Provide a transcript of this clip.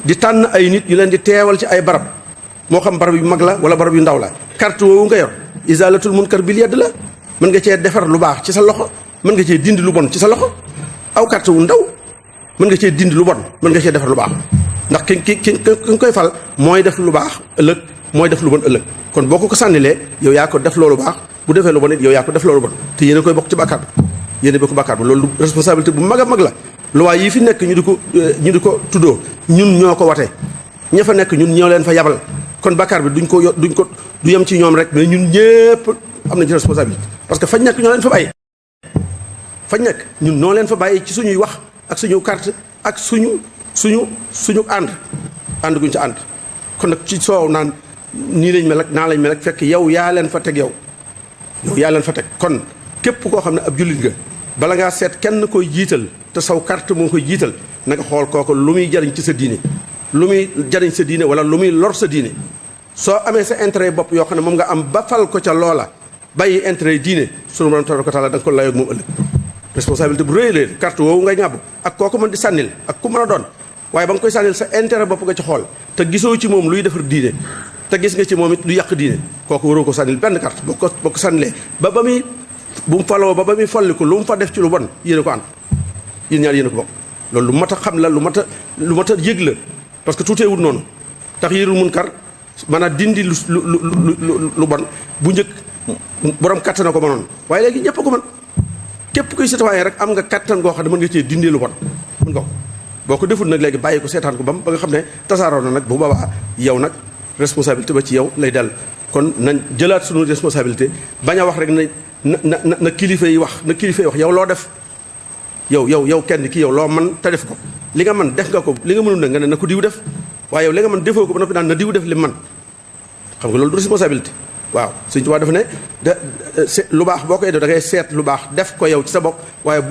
di tànn ay nit ñu leen di teewal ci ay barab moo xam barab yu mag la wala barab yu ndaw la carte woowu nga yor izalatul munkar bil yad la mën nga cee defar lu baax ci sa loxo mën nga cee dindi lu bon ci sa loxo aw carte wu ndaw mën nga cee dindi lu bon mën nga cee defar lu baax ndax ki koy fal mooy def lu baax ëllëg mooy def lu bon ëllëg kon boo ko sànnilee yow yaa ko def loolu baax bu defee lu bon it yow yaa ko def loolu bon te yéen a koy bokk ci bàkkaar bi yéen a bokk bàkkaar bi loolu responsabilité bu mag a mag la loi yi fi nekk ñu di ko tuddoo ñun ñoo ko watee ña fa nekk ñun ñoo leen fa yabal kon bàkkaar bi du yem ci ñoom rek mais ñun ñëpp am nañ ci responsabilité parce que fañ nekk ñoo leen fa bàyyi fañ nekk ñun noo leen fa bàyyi ci suñuy wax ak suñu carte ak suñu ànd guñ ci ànd kon nag ci soow naan nii lañ mel ak naa lañ mel ak fekk yow yaa leen fa teg yow yaa leen fa teg kon képp koo xam ne ab jullit nga bala ngaa seet kenn koy jiital te saw carte moo koy jiital na nga xool kooku lu muy jariñ ci sa diine lu muy jariñ sa diine wala lu muy lor sa diine soo amee sa intérêt bopp yoo xam ne moom nga am ba fal ko ca loola bàyyi intérêt diine sunu borom tabaaraka wa taala da nga ko layoog moom ëllëg responsabilité bu rëy la carte woowu nga ñàbb ak kooku mën di sànnil ak ku mën a doon waaye ba nga koy sànnil sa intérêt bopp nga ci xool te gisoo ci moom luy defar diine te gis nga ci moom it lu yàq diine kooku waroo ko sànnil benn carte boo ko sànnilee ba muy bu mu faloo ba muy folli ko lu mu fa def ci lu bon yéen a ko ànd yéen ñaar yéen a ko bokk loolu lu mat a xam la lu mat a yëg la parce que tuutee wut noonu tax yërul munkar maanaam dindi lu bon bu njëkk borom kattan na ko mënoon waaye léegi ñëpp ko mën képp kuy citoyen rek am nga kattan goo xam ne mën nga cee dindi lu bon mën nga ko boo ko deful nag léegi bàyyi ko seetaan ko ba nga xam ne tasaaroo na nag bu boobaa yow nag responsabilité ba ci yow lay dal kon nañ jëlaat suñu responsabilité bañ a wax rek na kilifa yi wax yow loo def yow kenn ki yow loo man te def ko li nga man def nga ko li nga mënul na nga ne na ko diw def waaye yow li nga man defoo ko ba noppi naan na diw def li man xam nga loolu du responsabilité waaw Sëñ Tuubaa dafa ne lu baax boo koy def da ngay seet lu baax def ko yow ci sa bopp waaye